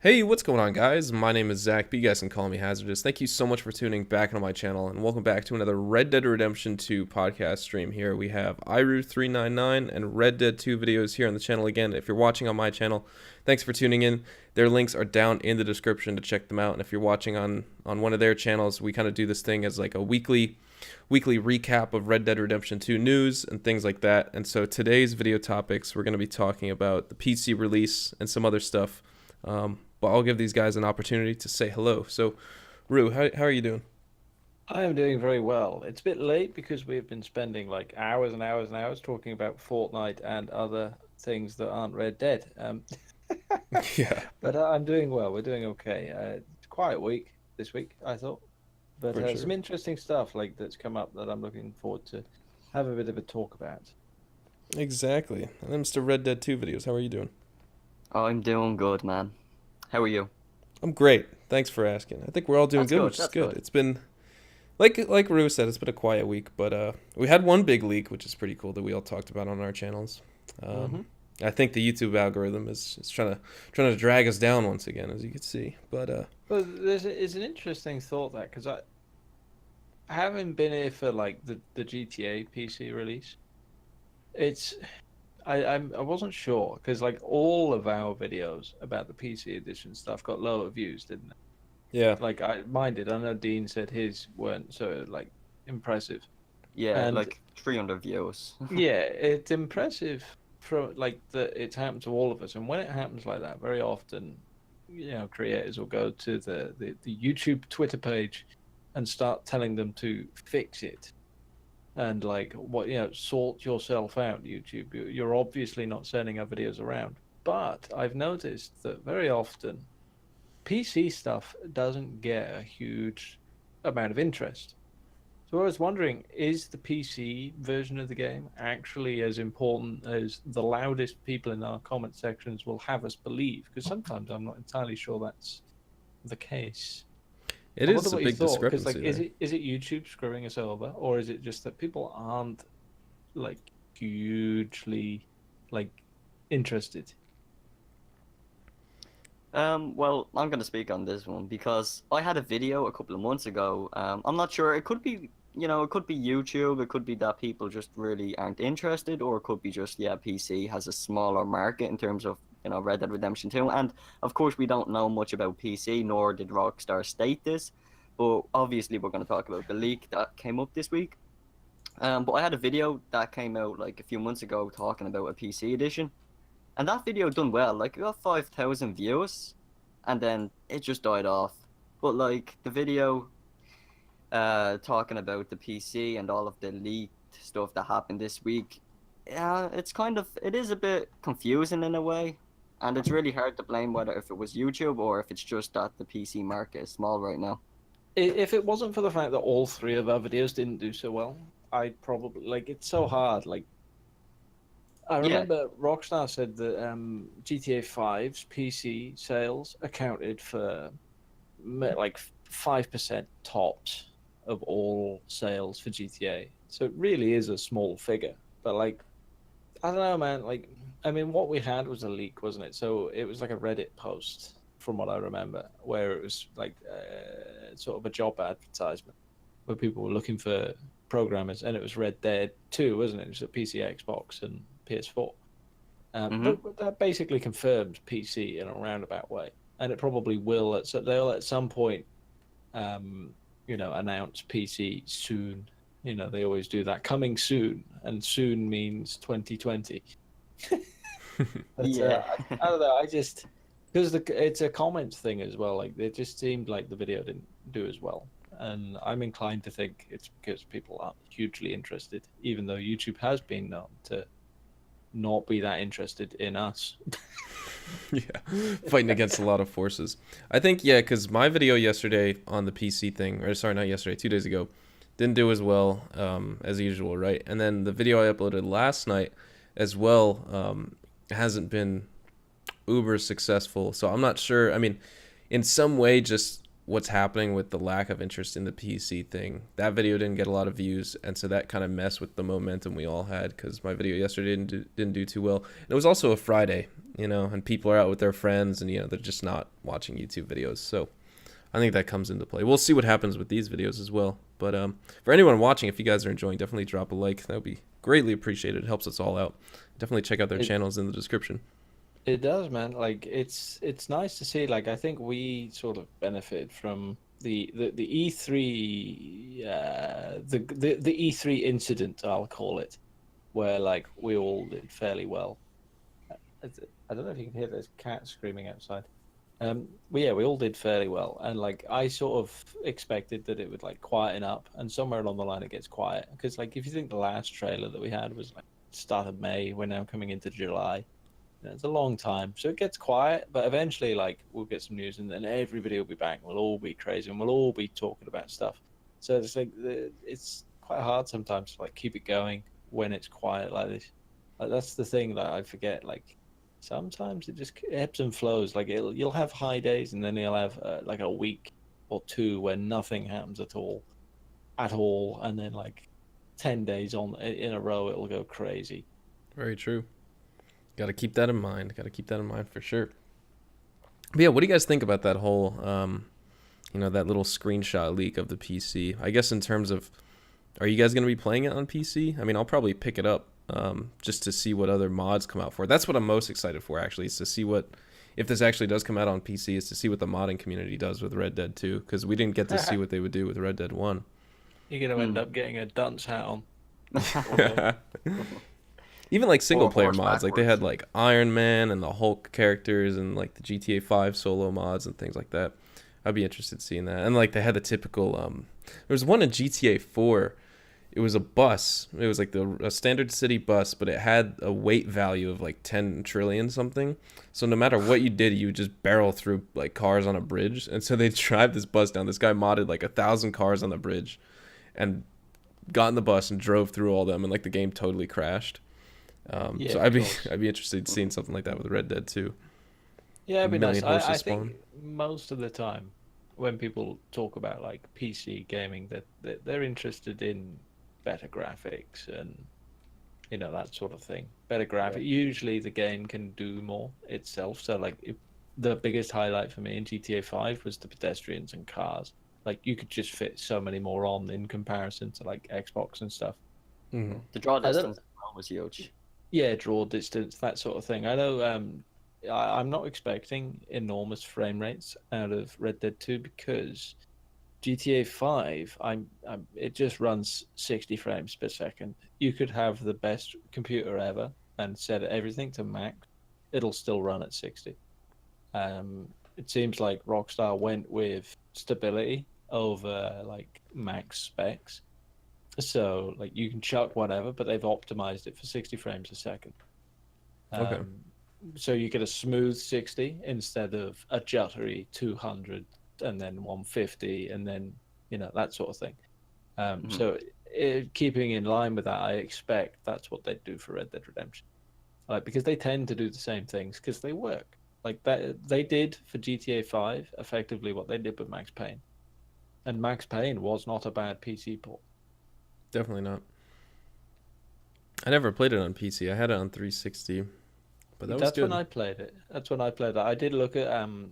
Hey, what's going on, guys? My name is Zach, but you guys can call me Hazardous. Thank you so much for tuning back into my channel, and welcome back to another Red Dead Redemption 2 podcast stream here. We have iRue399 and Red Dead 2 videos here on the channel again. If you're watching on my channel, thanks for tuning in. Their links are down in the description to check them out, and if you're watching on one of their channels, we kind of do this thing as like a weekly recap of Red Dead Redemption 2 news and things like that. And so today's video topics, we're going to be talking about the PC release and some other stuff. But I'll give these guys an opportunity to say hello. So, Rue, how are you doing? I am doing very well. It's a bit late because we've been spending like hours and hours and hours talking about Fortnite and other things that aren't Red Dead. Yeah, But I'm doing well. We're doing okay. It's a quiet week this week, I thought. But for some sure. interesting stuff like that's come up that I'm looking forward to have a bit of a talk about. Exactly. And then Mr. Red Dead 2 videos. How are you doing? I'm doing good, man. How are you? I'm great. Thanks for asking. I think we're all doing That's good, good. which is That's good. good. It's been like Rue said, it's been a quiet week, but we had one big leak, which is pretty cool that we all talked about on our channels. Hmm. I think the YouTube algorithm is trying to drag us down once again, as you can see. But But it's an interesting thought that because I haven't been here for like the GTA PC release. It's I wasn't sure because like all of our videos about the PC edition stuff got lower views, didn't it? yeah, Like I mine did. I know Dean said his weren't so like impressive, Yeah, and like 300 views. yeah, it's impressive from like that it's happened to all of us. And when it happens like that, very often, creators will go to the YouTube Twitter page and start telling them to fix it and like sort yourself out, YouTube. You're obviously not sending our videos around. But I've noticed that very often PC stuff doesn't get a huge amount of interest. So I was wondering, is the PC version of the game actually as important as the loudest people in our comment sections will have us believe? Because sometimes I'm not entirely sure that's the case. it I wonder is a what you big thought, because like, discrepancy is there. it YouTube screwing us over, or is it just that people aren't like hugely like interested? Well, I'm gonna speak on this one because I had a video a couple of months ago. I'm not sure. It could be, it could be YouTube. It could be that people just really aren't interested, or it could be just, yeah, PC has a smaller market in terms of, Red Dead Redemption 2. And of course, we don't know much about PC, nor did Rockstar state this. But obviously, we're going to talk about the leak that came up this week. But I had a video that came out like a few months ago talking about a PC edition. And that video done well. Like, it got 5,000 views, and then it just died off. But like the video talking about the PC and all of the leaked stuff that happened this week, yeah, it is a bit confusing in a way. And it's really hard to blame whether if it was YouTube or if it's just that the PC market is small right now. If it wasn't for the fact that all three of our videos didn't do so well, I'd probably like it's so hard. Like I Yeah. remember Rockstar said that GTA 5's PC sales accounted for like 5% tops of all sales for GTA. So it really is a small figure. But like I don't know, man. Like I mean, what we had was a leak, wasn't it? So it was like a Reddit post, from what I remember, where it was like sort of a job advertisement where people were looking for programmers, and it was Red Dead 2, wasn't it? It was a PC, Xbox, and PS4. Mm-hmm. But that basically confirmed PC in a roundabout way, and it probably will. They'll at some point, announce PC soon. They always do that, coming soon, and soon means 2020. But Yeah. I don't know. I just because it's a comments thing as well. Like it just seemed like the video didn't do as well, and I'm inclined to think it's because people aren't hugely interested, even though YouTube has been known to not be that interested in us. Yeah, fighting against a lot of forces. I think, yeah, because my video yesterday on the PC thing, or sorry, not yesterday, 2 days ago, didn't do as well as usual, right? And then the video I uploaded last night as well hasn't been uber successful. So I'm not sure. I mean, in some way, just what's happening with the lack of interest in the PC thing. That video didn't get a lot of views, and so that kind of messed with the momentum we all had because my video yesterday didn't do too well. And it was also a Friday, you know, and people are out with their friends, and you know they're just not watching YouTube videos. So I think that comes into play. We'll see what happens with these videos as well. But for anyone watching, if you guys are enjoying, definitely drop a like. That would be greatly appreciated. It helps us all out. Definitely check out their channels in the description. It does, man. Like it's nice to see. Like I think we sort of benefit from the E3 the E3 incident, I'll call it, where like we all did fairly well. I don't know if you can hear this cat screaming outside. Well, yeah, we all did fairly well, and like I sort of expected that it would like quieten up, and somewhere along the line it gets quiet. Because like if you think the last trailer that we had was like start of May, we're now coming into July. You know, it's a long time, so it gets quiet. But eventually, like we'll get some news, and then everybody will be back. We'll all be crazy, and we'll all be talking about stuff. So it's like it's quite hard sometimes to like keep it going when it's quiet like this. Like that's the thing that I forget. Like sometimes it just ebbs and flows. Like you'll have high days, and then you'll have like a week or two where nothing happens at all, and then like 10 days in a row, it'll go crazy. Very true. Got to keep that in mind. Got to keep that in mind for sure. But yeah, what do you guys think about that whole, you know, that little screenshot leak of the PC? I guess in terms of, are you guys going to be playing it on PC? I mean, I'll probably pick it up just to see what other mods come out for. That's what I'm most excited for, actually, is to see what, if this actually does come out on PC, is to see what the modding community does with Red Dead 2, because we didn't get to see what they would do with Red Dead 1. You're going to end up getting a dunce hat on. Even like single player horse mods, like they had like Iron Man and the Hulk characters and like the GTA 5 solo mods and things like that. I'd be interested in seeing that. And like they had the typical there was one in GTA 4. It was a bus. It was like a standard city bus, but it had a weight value of like 10 trillion something. So no matter what you did, you would just barrel through like cars on a bridge. And so they drive this bus down. This guy modded like 1,000 cars on the bridge and got in the bus and drove through all them, and like the game totally crashed. So I'd be interested in seeing something like that with Red Dead 2. Yeah, it'd be nice. I Spawn. think most of the time when people talk about like PC gaming, that they're interested in better graphics and you know that sort of thing. Better graphic. Usually the game can do more itself. So like the biggest highlight for me in GTA 5 was the pedestrians and cars. Like you could just fit so many more on in comparison to like Xbox and stuff. Mm-hmm. The draw distance was huge. Yeah, draw distance, that sort of thing. I know I'm not expecting enormous frame rates out of Red Dead 2 because GTA 5, it just runs 60 frames per second. You could have the best computer ever and set everything to max. It'll still run at 60. It seems like Rockstar went with stability over like max specs. So like you can chuck whatever, but they've optimized it for 60 frames a second. Okay. So you get a smooth 60 instead of a juddery 200 and then 150 and then you know that sort of thing. So keeping in line with that, I expect that's what they'd do for Red Dead Redemption, like because they tend to do the same things because they work. Like that they did for GTA 5 effectively what they did with Max Payne, and Max Payne was not a bad PC port. Definitely not. I never played it on PC. I had it on 360, but that was That's good. when I played it. That's when I played it. I did look at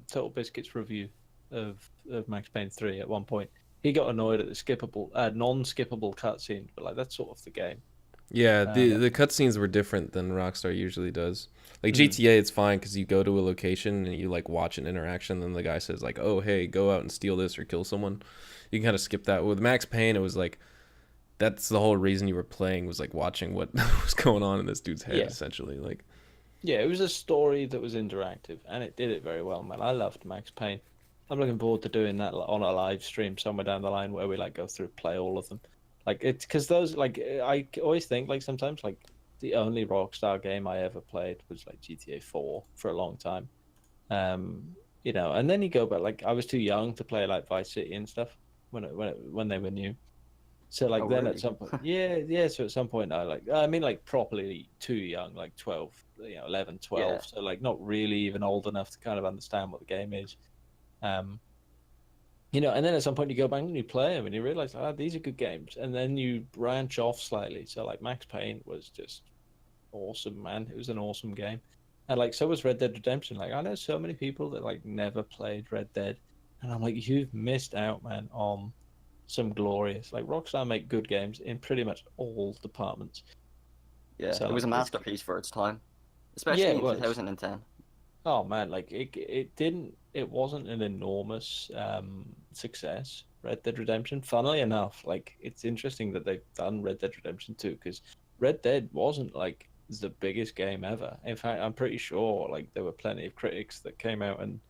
Total Biscuit's review of Max Payne 3 at one point. He got annoyed at the non-skippable cutscenes, but like that's sort of the game. Yeah, the cutscenes were different than Rockstar usually does. Like GTA, it's fine because you go to a location and you like watch an interaction, and the guy says like, "Oh, hey, go out and steal this or kill someone." You can kind of skip that. With Max Payne, it was like that's the whole reason you were playing was like watching what was going on in this dude's head, essentially. Like, yeah, it was a story that was interactive, and it did it very well, man. I loved Max Payne. I'm looking forward to doing that on a live stream somewhere down the line where we like go through play all of them. Like it's because those like I always think like sometimes like the only Rockstar game I ever played was like GTA 4 for a long time. You know, and then you go back like I was too young to play like Vice City and stuff when they were new. So like then really? at some point, yeah. So at some point I mean like properly too young, like 12, 11, 12. Yeah. So like not really even old enough to kind of understand what the game is. You know, and then at some point you go back and you play them and you realize, these are good games. And then you branch off slightly. So like Max Payne was just awesome, man. It was an awesome game. And like so was Red Dead Redemption. Like I know so many people that like never played Red Dead, and I'm like, you've missed out, man, on some glorious. Like Rockstar make good games in pretty much all departments. Yeah, So it was like a it's masterpiece for its time, yeah, especially it in was. 2010. Oh man, like it wasn't an enormous success. Red Dead Redemption. Funnily enough, like it's interesting that they've done Red Dead Redemption 2 because Red Dead wasn't like the biggest game ever. In fact, I'm pretty sure like there were plenty of critics that came out and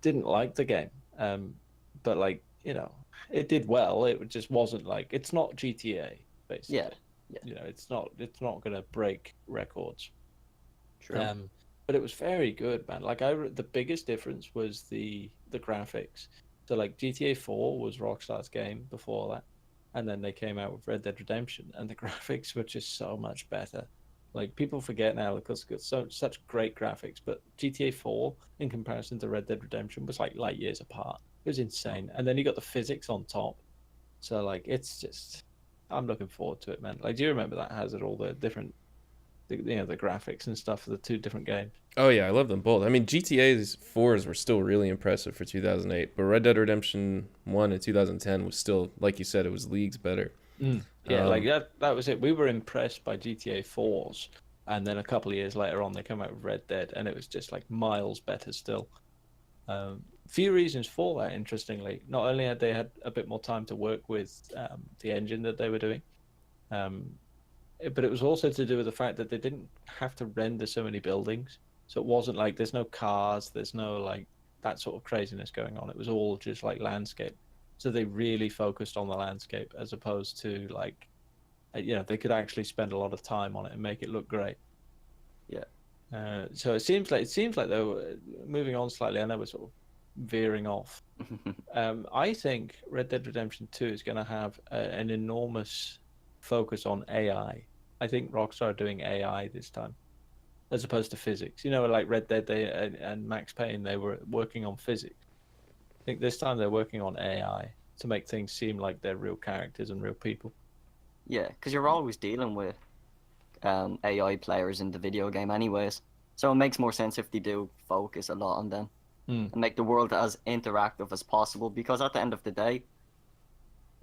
didn't like the game. But like, it did well. It just wasn't like it's not GTA Yeah, basically. yeah, It's not gonna break records. true. Um, but it was very good, man. Like the biggest difference was the graphics. So like GTA 4 was Rockstar's game before that, and then they came out with Red Dead Redemption, and the graphics were just so much better. Like people forget now because it's got such great graphics, but GTA 4 in comparison to Red Dead Redemption was like light years apart. It was insane, and then you got the physics on top. So like it's just, I'm looking forward to it, man. Like, do you remember that Hazard? All the different the graphics and stuff for the two different games. Oh yeah, I love them both. I mean, GTA's 4s were still really impressive for 2008, but Red Dead Redemption 1 in 2010 was still, like you said, it was leagues better. Yeah, like Um, that was it. We were impressed by GTA 4s, and then a couple of years later on, they come out with Red Dead, and it was just like miles better still. Few reasons for that, interestingly. Not only had they had a bit more time to work with the engine that they were doing, um, but it was also to do with the fact that they didn't have to render so many buildings. So it wasn't like there's no cars, there's no like that sort of craziness going on. It was all just like landscape. So they really focused on the landscape as opposed to like, they could actually spend a lot of time on it and make it look great. Yeah. So it seems like though, moving on slightly, I know we're sort of veering off. I think Red Dead Redemption 2 is going to have an enormous focus on AI. I think Rockstar are doing AI this time, as opposed to physics. Like Red Dead and Max Payne, they were working on physics. I think this time they're working on AI to make things seem like they're real characters and real people. Yeah, because you're always dealing with AI players in the video game, anyways. So it makes more sense if they do focus a lot on them and make the world as interactive as possible. Because at the end of the day,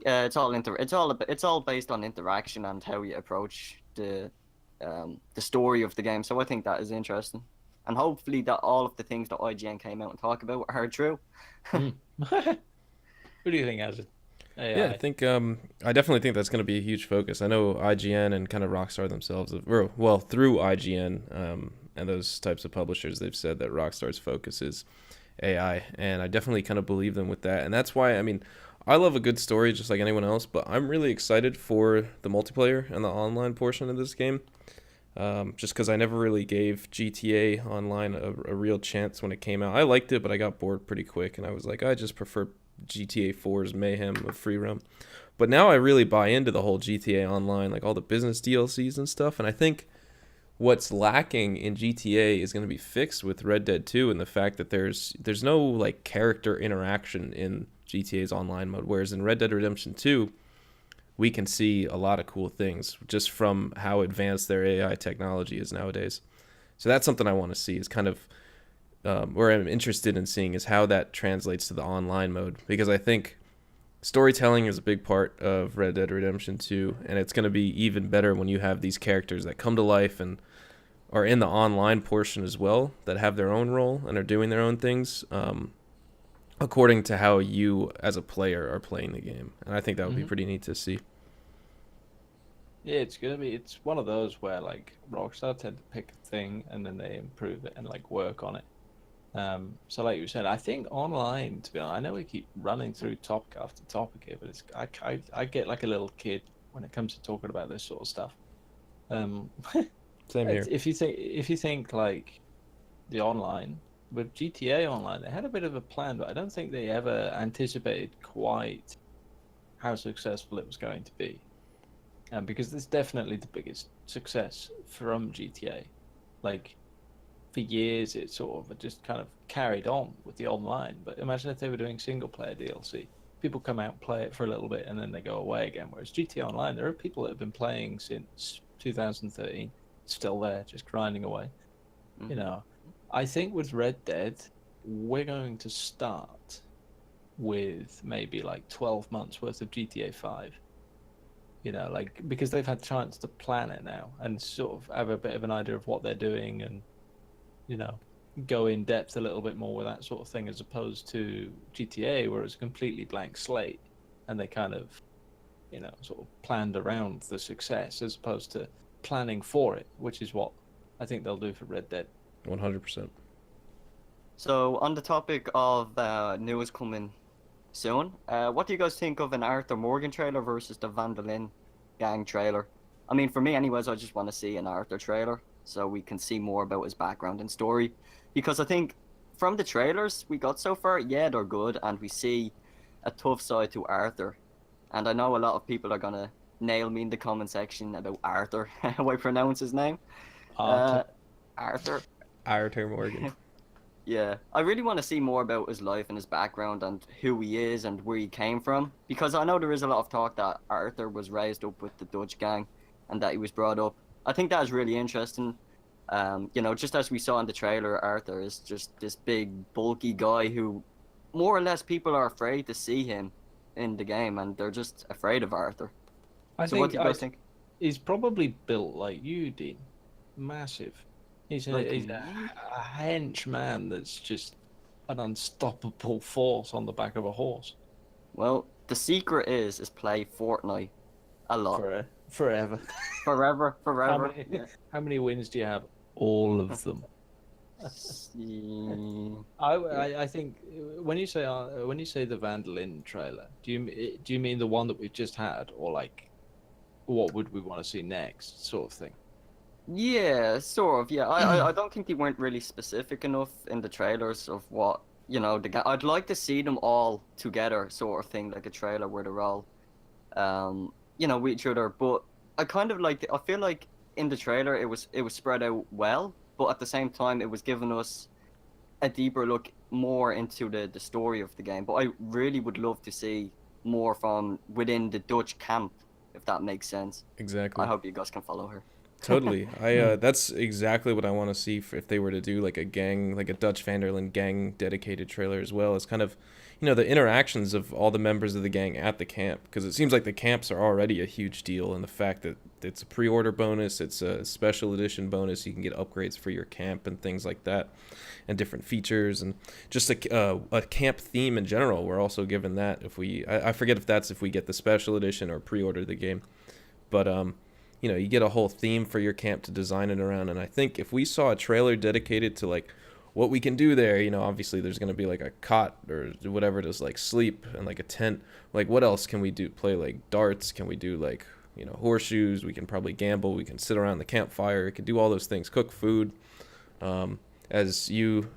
it's all based on interaction and how you approach the story of the game. So I think that is interesting, and hopefully that all of the things that IGN came out and talk about are true. What do you think, Azid? yeah, AI. I think I definitely think that's going to be a huge focus. I know IGN and kind of Rockstar themselves, well, through IGN and those types of publishers, they've said that Rockstar's focus is AI, and I definitely kind of believe them with that. And that's why, I mean, I love a good story just like anyone else, but I'm really excited for the multiplayer and the online portion of this game. Just because I never really gave GTA Online a real chance when it came out. I liked it, but I got bored pretty quick, and I was like, I just prefer GTA 4's mayhem of free roam. But now I really buy into the whole GTA Online, like all the business DLCs and stuff, and I think what's lacking in GTA is going to be fixed with Red Dead 2 and the fact that there's no like character interaction in GTA's online mode, whereas in Red Dead Redemption 2 we can see a lot of cool things just from how advanced their AI technology is nowadays. So that's something I want to see, is kind of where I'm interested in seeing is how that translates to the online mode, because I think storytelling is a big part of Red Dead Redemption 2, and it's going to be even better when you have these characters that come to life and are in the online portion as well, that have their own role and are doing their own things according to how you as a player are playing the game. And I think that would be pretty neat to see. Yeah, it's one of those where like Rockstar tend to pick a thing and then they improve it and like work on it. So like you said, I think online, to be honest, I know we keep running through topic after topic here, but I get like a little kid when it comes to talking about this sort of stuff. Um, Same here. if you think like the online with GTA Online, they had a bit of a plan, but I don't think they ever anticipated quite how successful it was going to be. Because it's definitely the biggest success from GTA. Like, for years, it sort of just kind of carried on with the online. But imagine if they were doing single-player DLC. People come out, play it for a little bit, and then they go away again. Whereas GTA Online, there are people that have been playing since 2013, still there, just grinding away. You Mhm. know, I think with Red Dead, we're going to start with maybe like 12 months worth of GTA 5. You know, like because they've had chance to plan it now and sort of have a bit of an idea of what they're doing and, you know, go in depth a little bit more with that sort of thing as opposed to GTA where it's a completely blank slate and they kind of, you know, sort of planned around the success as opposed to planning for it, which is what I think they'll do for Red Dead. 100%. So on the topic of news coming soon, what do you guys think of an Arthur Morgan trailer versus the Vandalin gang trailer? I mean, for me, anyways, I just want to see an Arthur trailer so we can see more about his background and story. Because I think from the trailers we got so far, yeah, they're good, and we see a tough side to Arthur. And I know a lot of people are gonna nail me in the comment section about Arthur, how I pronounce his name. Uh, Arthur. Arthur. Arthur Morgan. Yeah, I really want to see more about his life and his background and who he is and where he came from. Because I know there is a lot of talk that Arthur was raised up with the Dutch gang and that he was brought up. I think that is really interesting. You know, just as we saw in the trailer, Arthur is just this big, bulky guy who more or less people are afraid to see him in the game and they're just afraid of Arthur. I So what think do you guys think? he's probably built like you, Dean. Massive. Like He's me? a hench man that's just an unstoppable force on the back of a horse Well, the secret is play Fortnite a lot. forever. Forever, How forever. many Yeah. how many wins do you have? All of them. See. I think when you say the Vandalin trailer, do you mean the one that we've just had, or like what would we want to see next, sort of thing? Yeah, sort of. Yeah, I don't think they weren't really specific enough in the trailers of what the guy. I'd like to see them all together, sort of thing, like a trailer where they're all, with each other. But I kind of like. I feel like in the trailer it was spread out well, but at the same time it was giving us a deeper look more into the story of the game. But I really would love to see more from within the Dutch camp, if that makes sense. I Exactly. hope you guys can follow her. Totally. I Hmm. that's exactly what I want to see if they were to do like a gang, like a Dutch Vanderlyn gang dedicated trailer as well. It's kind of, the interactions of all the members of the gang at the camp because it seems like the camps are already a huge deal, and the fact that it's a pre-order bonus, it's a special edition bonus, you can get upgrades for your camp and things like that, and different features and just a camp theme in general. We're also given that I forget if we get the special edition or pre-order the game, but you get a whole theme for your camp to design it around. And I think if we saw a trailer dedicated to like what we can do there, obviously there's going to be like a cot or whatever to like sleep and like a tent. Like what else can we do? Play like darts? Can we do like, horseshoes? We can probably gamble. We can sit around the campfire. We can do all those things. Cook food. As you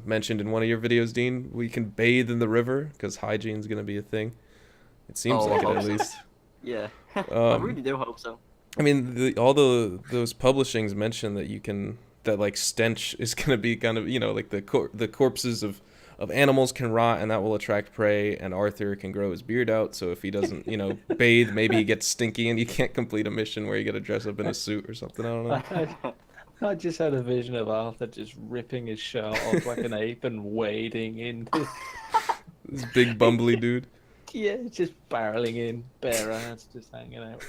mentioned in one of your videos, Dean, we can bathe in the river because hygiene is going to be a thing. It seems Oh, I like it hope at so. least. Yeah, I Um, really do hope so. I mean, those publishings mention that like stench is gonna be kind of like the corpses of animals can rot and that will attract prey, and Arthur can grow his beard out, so if he doesn't bathe, maybe he gets stinky and you can't complete a mission where you got to dress up in a suit or something. I don't know. I just had a vision of Arthur just ripping his shirt off like an ape and wading into, This big bumbly dude. yeah, just barreling in, bare ass, just hanging out.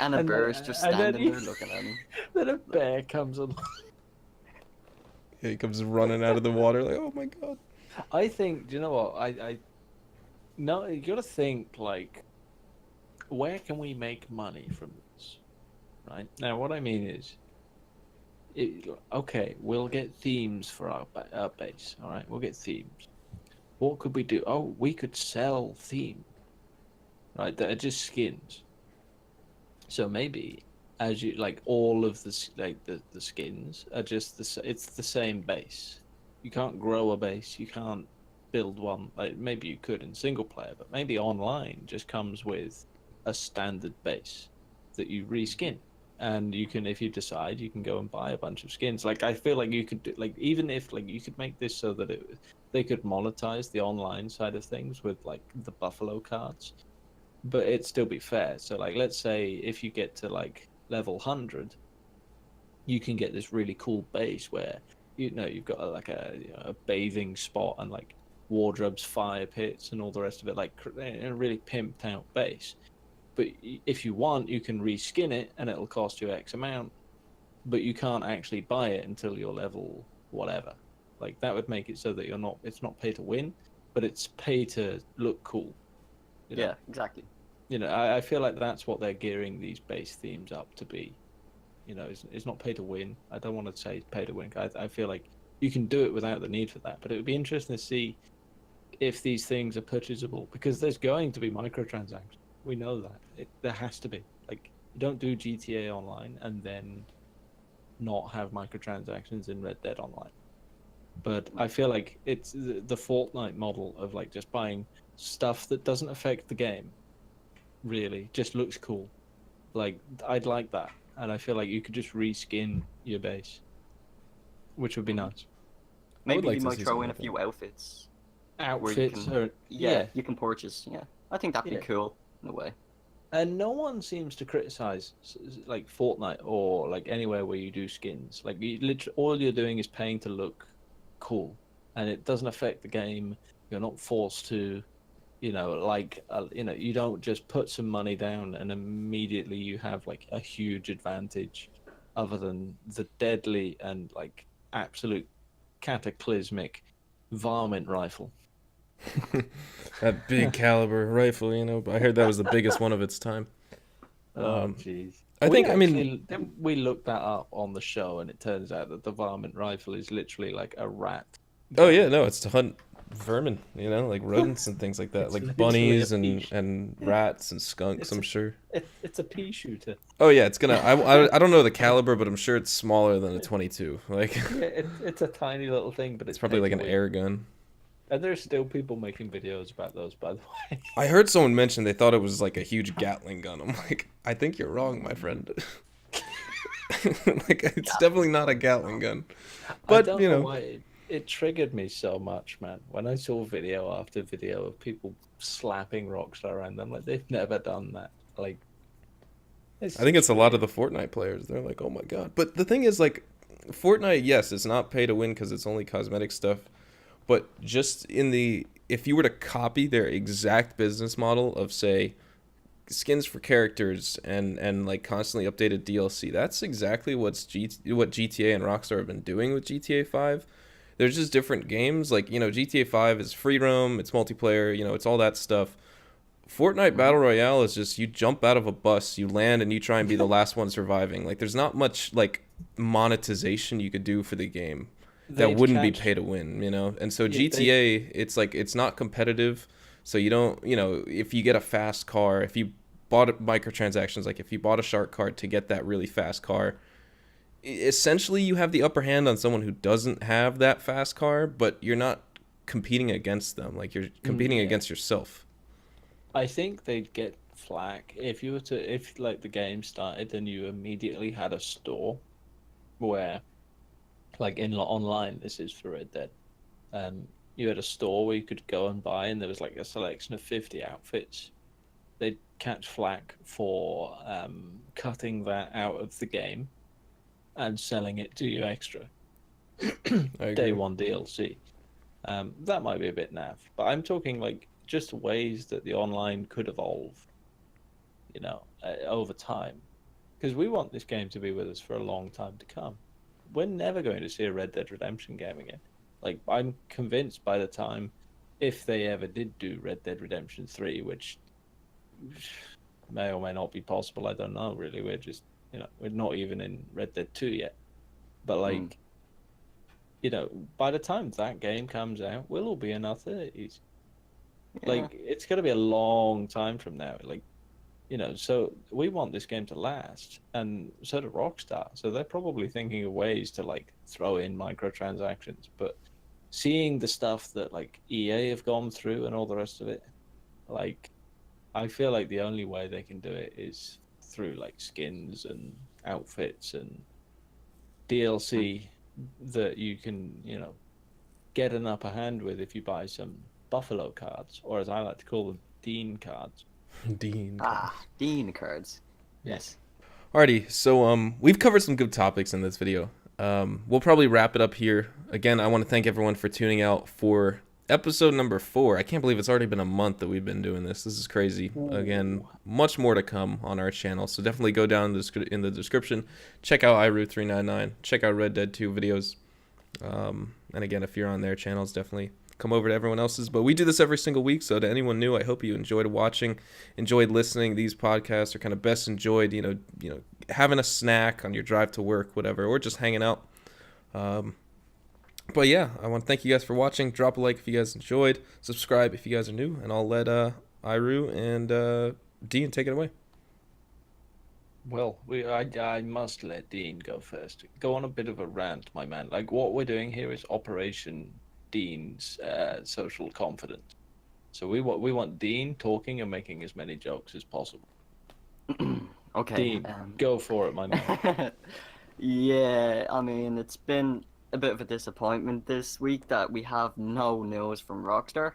And a And bear is just and then standing there looking at him. then a bear comes along. Yeah, he comes running out of the water like, oh my god. I think, do you know what? I no, you gotta think like, where can we make money from this? Right now, what I mean is, okay, we'll get themes for our base. All right, we'll get themes. What could we do? Oh, we could sell themes, right? That are just skins. So maybe as you like all of the skins are just it's the same base. You can't grow a base. You can't build one. Like maybe you could in single player, but maybe online just comes with a standard base that you reskin. And you can, if you decide, you can go and buy a bunch of skins. Like I feel like you could do, like even if like you could make this so that they could monetize the online side of things with like the Buffalo cards, but it'd still be fair. So like let's say if you get to like level 100, you can get this really cool base where you've got a bathing spot and like wardrobes, fire pits, and all the rest of it, like a really pimped out base. But if you want, you can reskin it, and it'll cost you X amount. But you can't actually buy it until you're level whatever. Like that would make it so that it's not pay to win, but it's pay to look cool. Yeah, exactly. I feel like that's what they're gearing these base themes up to be. It's not pay to win. I don't want to say pay to win. I feel like you can do it without the need for that. But it would be interesting to see if these things are purchasable, because there's going to be microtransactions. We know that. There has to be. Like, you don't do GTA Online and then not have microtransactions in Red Dead Online. But I feel like it's the Fortnite model of like just buying stuff that doesn't affect the game. Really, just looks cool. Like, I'd like that. And I feel like you could just reskin your base, which would be nice. Maybe like you to might see throw something in a like few outfits. Outfits can- are You can purchase. Yeah, I think that'd be Yeah. cool in a way. And no one seems to criticize like Fortnite or like anywhere where you do skins. Like, you literally all you're doing is paying to look cool, and it doesn't affect the game. You're not forced to, you don't just put some money down and immediately you have like a huge advantage, other than the deadly and like absolute cataclysmic varmint rifle. That big caliber rifle, I heard that was the biggest one of its time. Oh, jeez. I mean, Didn't we looked that up on the show, and it turns out that the varmint rifle is literally like a rat. oh yeah, no, it's to hunt vermin, like rodents and things like that, It's like literally bunnies a and pea and rats and skunks. It's I'm a- sure. It's a pea shooter. Oh yeah, it's gonna. I don't know the caliber, but I'm sure it's smaller than a 22. Like, Yeah, it's a tiny little thing, but it's probably like an pay to win. air gun. And there's still people making videos about those, by the way. I heard someone mention they thought it was like a huge Gatling gun. I'm like, I think you're wrong, my friend. Like, it's definitely not a Gatling gun. But, I don't know why it triggered me so much, man. When I saw video after video of people slapping Rockstar around, I'm like, they've never done that. Like, I think it's a lot of the Fortnite players. They're like, oh my god. But the thing is, like, Fortnite, yes, it's not pay to win because it's only cosmetic stuff. But just if you were to copy their exact business model of, say, skins for characters and like constantly updated DLC, that's exactly what GTA and Rockstar have been doing with GTA 5. There's just different games. Like, GTA 5 is free roam, it's multiplayer, it's all that stuff. Fortnite Battle Royale is just you jump out of a bus, you land, and you try and be the last one surviving. Like, there's not much like monetization you could do for the game that wouldn't be pay to win, And so GTA, it's like it's not competitive. So you don't, if you get a fast car, if you bought microtransactions, like if you bought a shark card to get that really fast car, essentially you have the upper hand on someone who doesn't have that fast car, but you're not competing against them. Like, you're competing against yourself. I think they'd get flack if like the game started and you immediately had a store where, like in online, this is for Red Dead, you had a store where you could go and buy, and there was like a selection of 50 outfits. They'd catch flack for cutting that out of the game and selling it to you extra. Day one DLC. That might be a bit naff, but I'm talking like just ways that the online could evolve, over time. Because we want this game to be with us for a long time to come. We're never going to see a Red Dead Redemption game again. Like, I'm convinced by the time, if they ever did do Red Dead Redemption 3, which may or may not be possible, I don't know really. We're just, we're not even in Red Dead 2 yet. But like, by the time that game comes out, we'll all be in our 30s. Yeah. Like, it's going to be a long time from now. Like, so we want this game to last, and so do Rockstar. So they're probably thinking of ways to like throw in microtransactions. But seeing the stuff that like EA have gone through and all the rest of it, like, I feel like the only way they can do it is through like skins and outfits and DLC that you can, get an upper hand with if you buy some Buffalo cards, or as I like to call them, Dean cards. Dean. Dean cards. Yes. Alrighty, so we've covered some good topics in this video. We'll probably wrap it up here. Again, I want to thank everyone for tuning out for episode number 4. I can't believe it's already been a month that we've been doing this. This is crazy. Again, much more to come on our channel, so definitely go down in the description. Check out iRue399. Check out Red Dead 2 videos. And again, if you're on their channels, definitely come over to everyone else's. But we do this every single week, so to anyone new, I hope you enjoyed watching, enjoyed listening. These podcasts are kind of best enjoyed, you know, having a snack on your drive to work, whatever, or just hanging out. But yeah, I want to thank you guys for watching. Drop a like if you guys enjoyed. Subscribe if you guys are new, and I'll let iRue and Dean take it away. Well, I must let Dean go first. Go on a bit of a rant, my man. Like, what we're doing here is Operation Dean's social confidence. So we want Dean talking and making as many jokes as possible. Okay. Dean, go for it, my man. Yeah, I mean, it's been a bit of a disappointment this week that we have no news from Rockstar.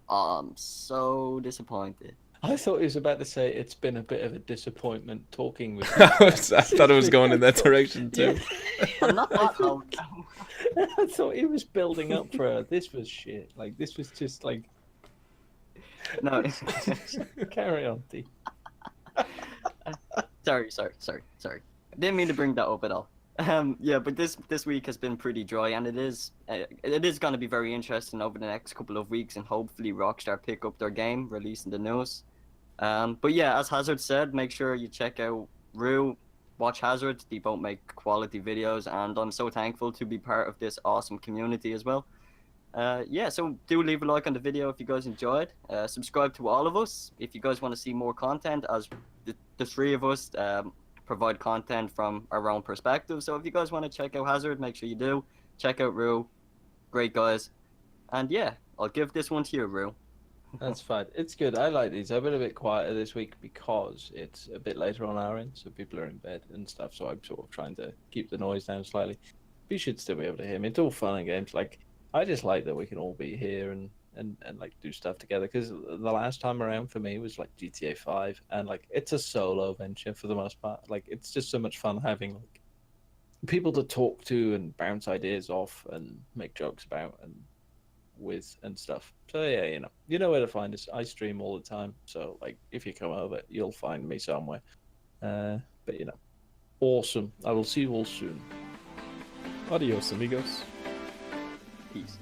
I'm so disappointed. I thought he was about to say it's been a bit of a disappointment talking with you. I thought it was going in that direction too. I'm not that loud. I thought he was building up for this was shit. Like, this was just like... No. Carry on, D. Sorry. Didn't mean to bring that up at all. Yeah, but this week has been pretty dry, and it is going to be very interesting over the next couple of weeks, and hopefully Rockstar pick up their game, releasing the news. But yeah, as Hazard said, make sure you check out Rue, watch Hazard. They both make quality videos, and I'm so thankful to be part of this awesome community as well. Yeah, so do leave a like on the video if you guys enjoyed. Subscribe to all of us if you guys want to see more content, as the three of us provide content from our own perspective. So if you guys want to check out Hazard, make sure you do. Check out Rue. Great guys. And yeah, I'll give this one to you, Rue. That's fine. It's good. I like these. I've been a bit quieter this week because it's a bit later on our end, so people are in bed and stuff. So I'm sort of trying to keep the noise down slightly. But you should still be able to hear me. It's all fun and games. Like, I just like that we can all be here and like do stuff together, because the last time around for me was like GTA 5, and like it's a solo venture for the most part. Like, it's just so much fun having like people to talk to and bounce ideas off and make jokes about and with and stuff. So yeah, you know where to find us. I stream all the time, so like if you come over, you'll find me somewhere. But awesome. I will see you all soon. Adios, amigos. Peace.